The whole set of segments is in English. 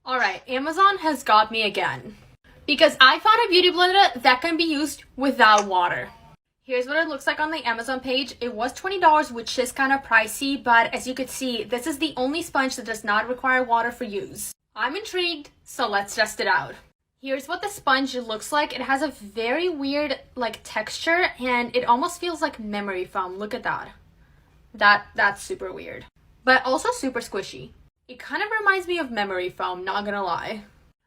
Alright, Amazon has got me again. Because I found a beauty blender that can be used without water. Here's what it looks like on the Amazon page. It was $20, which is kind of pricey, but as you can see, this is the only sponge that does not require water for use. I'm intrigued, so let's test it out. Here's what the sponge looks like. It has a very weird texture, and it almost feels like memory foam. Look at that. That's super weird. But also super squishy. It kind of reminds me of memory foam, not gonna lie.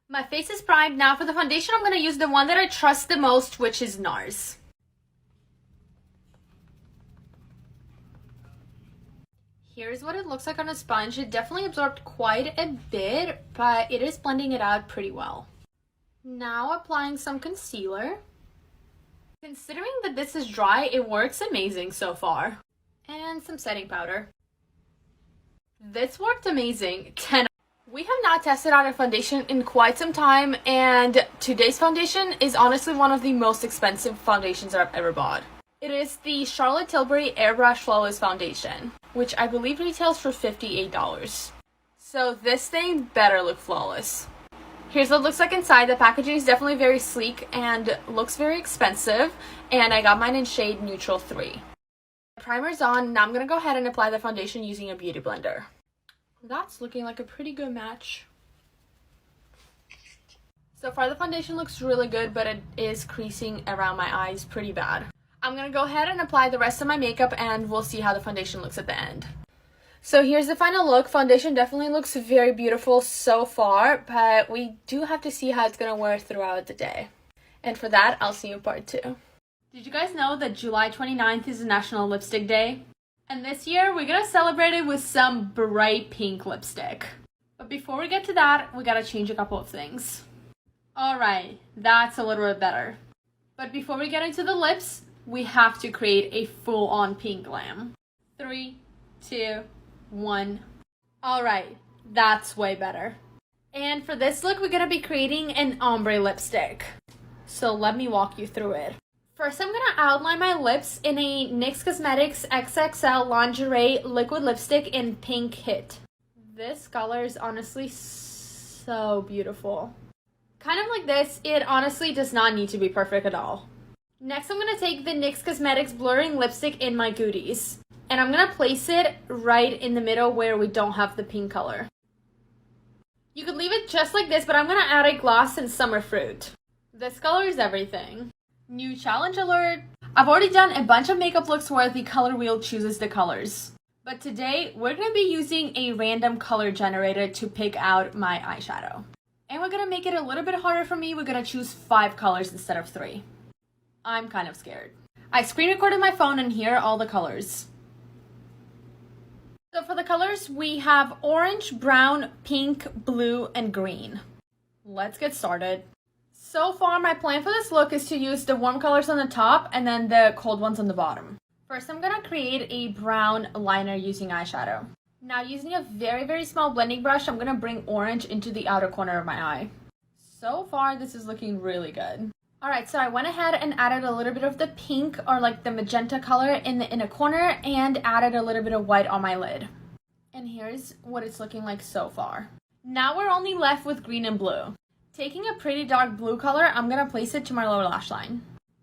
My face is primed. Now for the foundation, I'm gonna use the one that I trust the most, which is NARS. Here's what it looks like on a sponge. It definitely absorbed quite a bit, but it is blending it out pretty well. Now applying some concealer. Considering that this is dry, it works amazing so far. And some setting powder. This worked amazing. 10. We have not tested out a foundation in quite some time, and today's foundation is honestly one of the most expensive foundations that I've ever bought. It is the Charlotte Tilbury Airbrush Flawless Foundation, which I believe retails for $58. So this thing better look flawless. Here's what it looks like inside. The packaging is definitely very sleek and looks very expensive, and I got mine in shade Neutral 3. The primer's on. Now I'm going to go ahead and apply the foundation using a beauty blender. That's looking like a pretty good match. So far the foundation looks really good, but it is creasing around my eyes pretty bad. I'm going to go ahead and apply the rest of my makeup, and we'll see how the foundation looks at the end. So here's the final look. Foundation definitely looks very beautiful so far, but we do have to see how it's going to wear throughout the day. And for that, I'll see you in part 2. Did you guys know that July 29th is National Lipstick Day? And this year, we're going to celebrate it with some bright pink lipstick. But before we get to that, we got to change a couple of things. Alright, that's a little bit better. But before we get into the lips, we have to create a full-on pink glam. 3, 2, 1. Alright, that's way better. And for this look, we're going to be creating an ombre lipstick. So let me walk you through it. First, I'm going to outline my lips in a NYX Cosmetics XXL Lingerie Liquid Lipstick in Pink Hit. This color is honestly so beautiful. Kind of like this, it honestly does not need to be perfect at all. Next, I'm going to take the NYX Cosmetics Blurring Lipstick in My Goodies. And I'm going to place it right in the middle where we don't have the pink color. You could leave it just like this, but I'm going to add a gloss in Summer Fruit. This color is everything. New challenge alert! I've already done a bunch of makeup looks where the color wheel chooses the colors. But today, we're going to be using a random color generator to pick out my eyeshadow. And we're going to make it a little bit harder for me. We're going to choose 5 colors instead of 3. I'm kind of scared. I screen recorded my phone, and here are all the colors. So for the colors, we have orange, brown, pink, blue, and green. Let's get started. So far, my plan for this look is to use the warm colors on the top and then the cold ones on the bottom. First, I'm going to create a brown liner using eyeshadow. Now, using a very small blending brush, I'm going to bring orange into the outer corner of my eye. So far, this is looking really good. Alright, so I went ahead and added a little bit of the pink or the magenta color in the inner corner and added a little bit of white on my lid. And here's what it's looking like so far. Now we're only left with green and blue. Taking a pretty dark blue color, I'm going to place it to my lower lash line.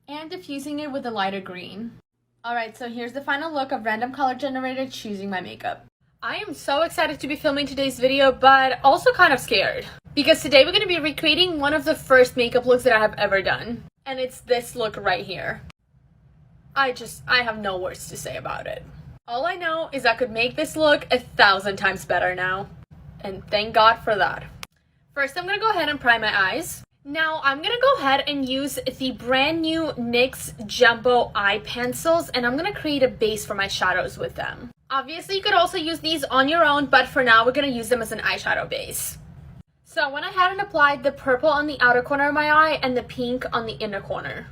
And diffusing it with a lighter green. Alright, so here's the final look of random color generator choosing my makeup. I am so excited to be filming today's video, but also kind of scared. Because today we're going to be recreating one of the first makeup looks that I have ever done. And it's this look right here. I have no words to say about it. All I know is I could make this look 1,000 times better now. And thank God for that. First, I'm going to go ahead and prime my eyes. Now, I'm going to go ahead and use the brand new NYX Jumbo Eye Pencils, and I'm going to create a base for my shadows with them. Obviously, you could also use these on your own, but for now, we're going to use them as an eyeshadow base. So I went ahead and applied the purple on the outer corner of my eye and the pink on the inner corner.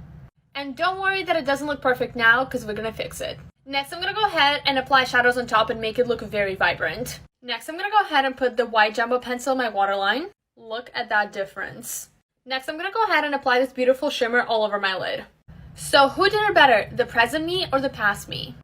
And don't worry that it doesn't look perfect now, because we're going to fix it. Next, I'm going to go ahead and apply shadows on top and make it look very vibrant. Next, I'm going to go ahead and put the white jumbo pencil in my waterline. Look at that difference. Next, I'm going to go ahead and apply this beautiful shimmer all over my lid. So who did it better, the present me or the past me?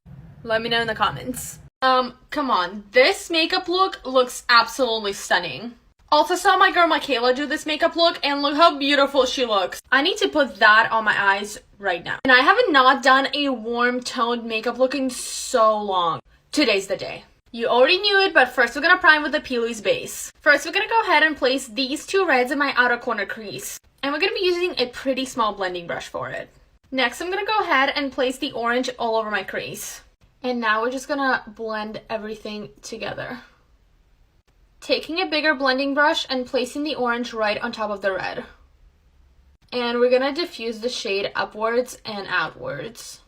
Let me know in the comments. Come on. This makeup look looks absolutely stunning. Also saw my girl Michaela do this makeup look, and look how beautiful she looks. I need to put that on my eyes right now. And I haven't not done a warm toned makeup look in so long. Today's the day. You already knew it, but first we're gonna prime with the 𝙬𝙗𝙧𝙚 base. First we're gonna go ahead and place these two reds in my outer corner crease. And we're gonna be using a pretty small blending brush for it. Next I'm gonna go ahead and place the orange all over my crease. And now we're just gonna blend everything together. Taking a bigger blending brush and placing the orange right on top of the red. And we're gonna diffuse the shade upwards and outwards.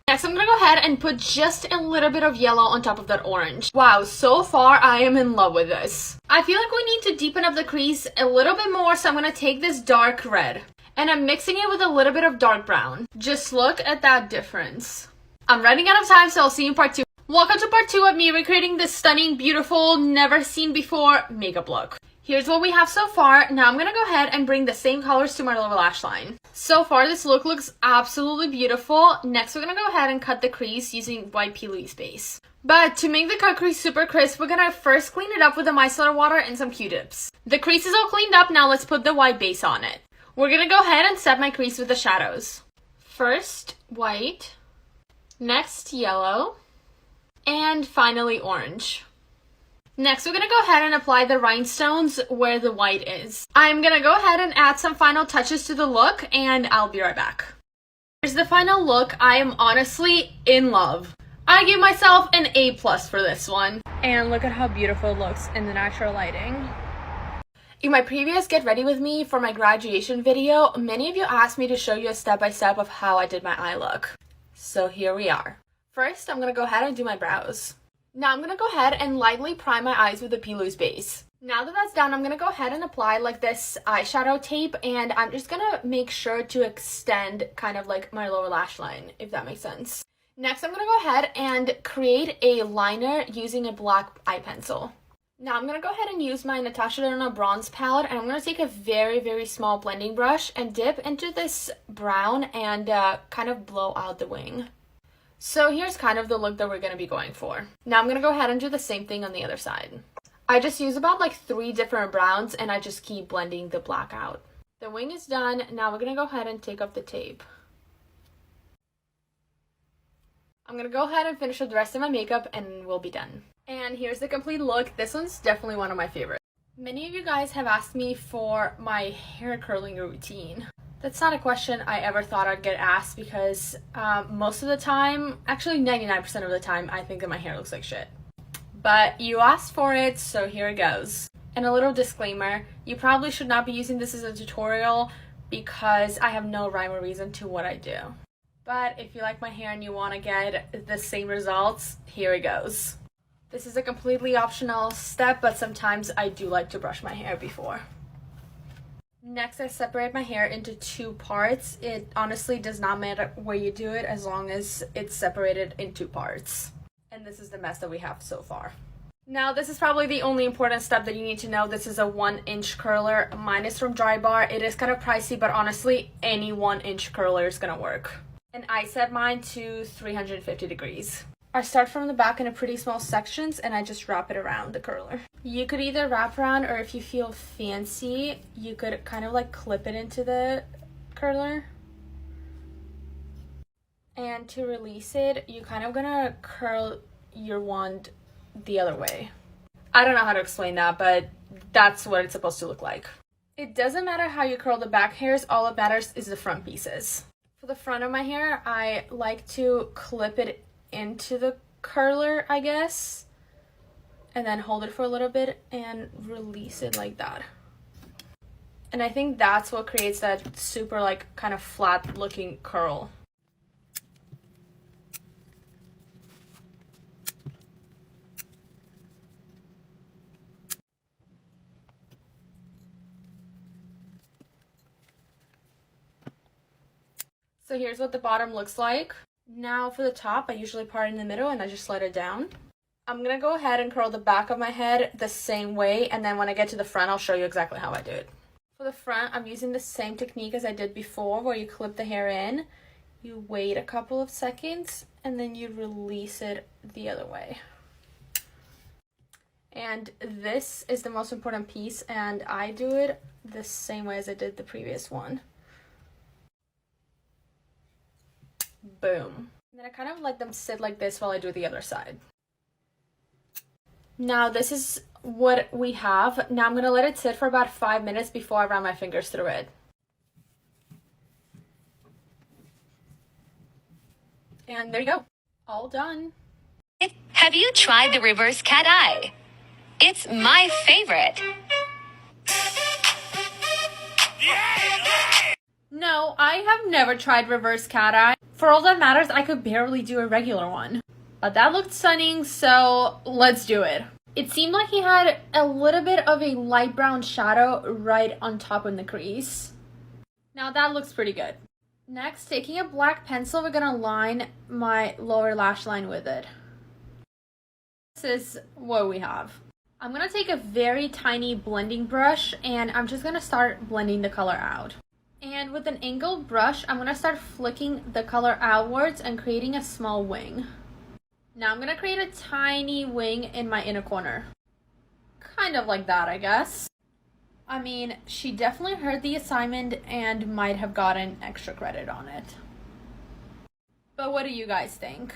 Next, I'm gonna go ahead and put just a little bit of yellow on top of that orange. Wow, so far I am in love with this. I feel like we need to deepen up the crease a little bit more, so I'm gonna take this dark red and I'm mixing it with a little bit of dark brown. Just look at that difference. I'm running out of time, so I'll see you in part 2. Welcome to part 2 of me recreating this stunning, beautiful, never seen before makeup look. Here's what we have so far. Now I'm gonna go ahead and bring the same colors to my lower lash line. So far this look looks absolutely beautiful. Next we're gonna go ahead and cut the crease using white 𝙬𝙗𝙧𝙚 base. But to make the cut crease super crisp, we're gonna first clean it up with a micellar water and some Q-tips. The crease is all cleaned up, now let's put the white base on it. We're gonna go ahead and set my crease with the shadows. First, white. Next, yellow. And finally, orange. Next, we're gonna go ahead and apply the rhinestones where the white is. I'm gonna go ahead and add some final touches to the look, and I'll be right back. Here's the final look. I am honestly in love. I give myself an A+ for this one. And look at how beautiful it looks in the natural lighting. In my previous Get Ready With Me for my graduation video, many of you asked me to show you a step-by-step of how I did my eye look. So here we are. First, I'm gonna go ahead and do my brows. Now I'm gonna go ahead and lightly prime my eyes with the 𝙬𝙗𝙧𝙚 base. Now that that's done, I'm gonna go ahead and apply like this eyeshadow tape, and I'm just gonna make sure to extend kind of like my lower lash line, if that makes sense. Next, I'm gonna go ahead and create a liner using a black eye pencil. Now I'm gonna go ahead and use my Natasha Denona bronze palette, and I'm gonna take a very, very small blending brush and dip into this brown and kind of blow out the wing. So here's kind of the look that we're going to be going for. Now I'm going to go ahead and do the same thing on the other side. I just use about like 3 different browns, and I just keep blending the black out. The wing is done. Now we're going to go ahead and take off the tape. I'm going to go ahead and finish with the rest of my makeup and we'll be done. And here's the complete look. This one's definitely one of my favorites. Many of you guys have asked me for my hair curling routine. That's not a question I ever thought I'd get asked because most of the time, actually 99% of the time, I think that my hair looks like shit. But you asked for it, so here it goes. And a little disclaimer, you probably should not be using this as a tutorial because I have no rhyme or reason to what I do. But if you like my hair and you want to get the same results, here it goes. This is a completely optional step, but sometimes I do like to brush my hair before. Next, I separate my hair into 2 parts. It honestly does not matter where you do it as long as it's separated in 2 parts. And this is the mess that we have so far. Now, this is probably the only important step that you need to know. This is a 1-inch curler. Mine is from Dry Bar. It is kind of pricey, but honestly, any 1-inch curler is gonna work. And I set mine to 350 degrees. I start from the back in a pretty small sections, and I just wrap it around the curler. You could either wrap around, or if you feel fancy, you could kind of like clip it into the curler. And to release it, you kind of gonna curl your wand the other way. I don't know how to explain that, but that's what it's supposed to look like. It doesn't matter how you curl the back hairs, all that matters is the front pieces. For the front of my hair, I like to clip it into the curler, I guess, and then hold it for a little bit and release it like that. And I think that's what creates that super like kind of flat looking curl. So here's what the bottom looks like. Now for the top, I usually part in the middle and I just let it down. I'm gonna go ahead and curl the back of my head the same way, and then when I get to the front, I'll show you exactly how I do it. For the front, I'm using the same technique as I did before, where you clip the hair in, you wait a couple of seconds, and then you release it the other way. And this is the most important piece, and I do it the same way as I did the previous one. Boom. And then I kind of let them sit like this while I do the other side. Now this is what we have. Now I'm going to let it sit for about 5 minutes before I run my fingers through it. And there you go. All done. Have you tried the reverse cat eye? It's my favorite. No, I have never tried reverse cat eye. For all that matters, I could barely do a regular one. But that looked stunning, so let's do it. It seemed like he had a little bit of a light brown shadow right on top in the crease. Now that looks pretty good. Next, taking a black pencil, we're gonna line my lower lash line with it. This is what we have. I'm gonna take a very tiny blending brush and I'm just gonna start blending the color out. And with an angled brush, I'm gonna start flicking the color outwards and creating a small wing. Now I'm gonna create a tiny wing in my inner corner. Kind of like that, I guess. I mean, she definitely heard the assignment and might have gotten extra credit on it. But what do you guys think?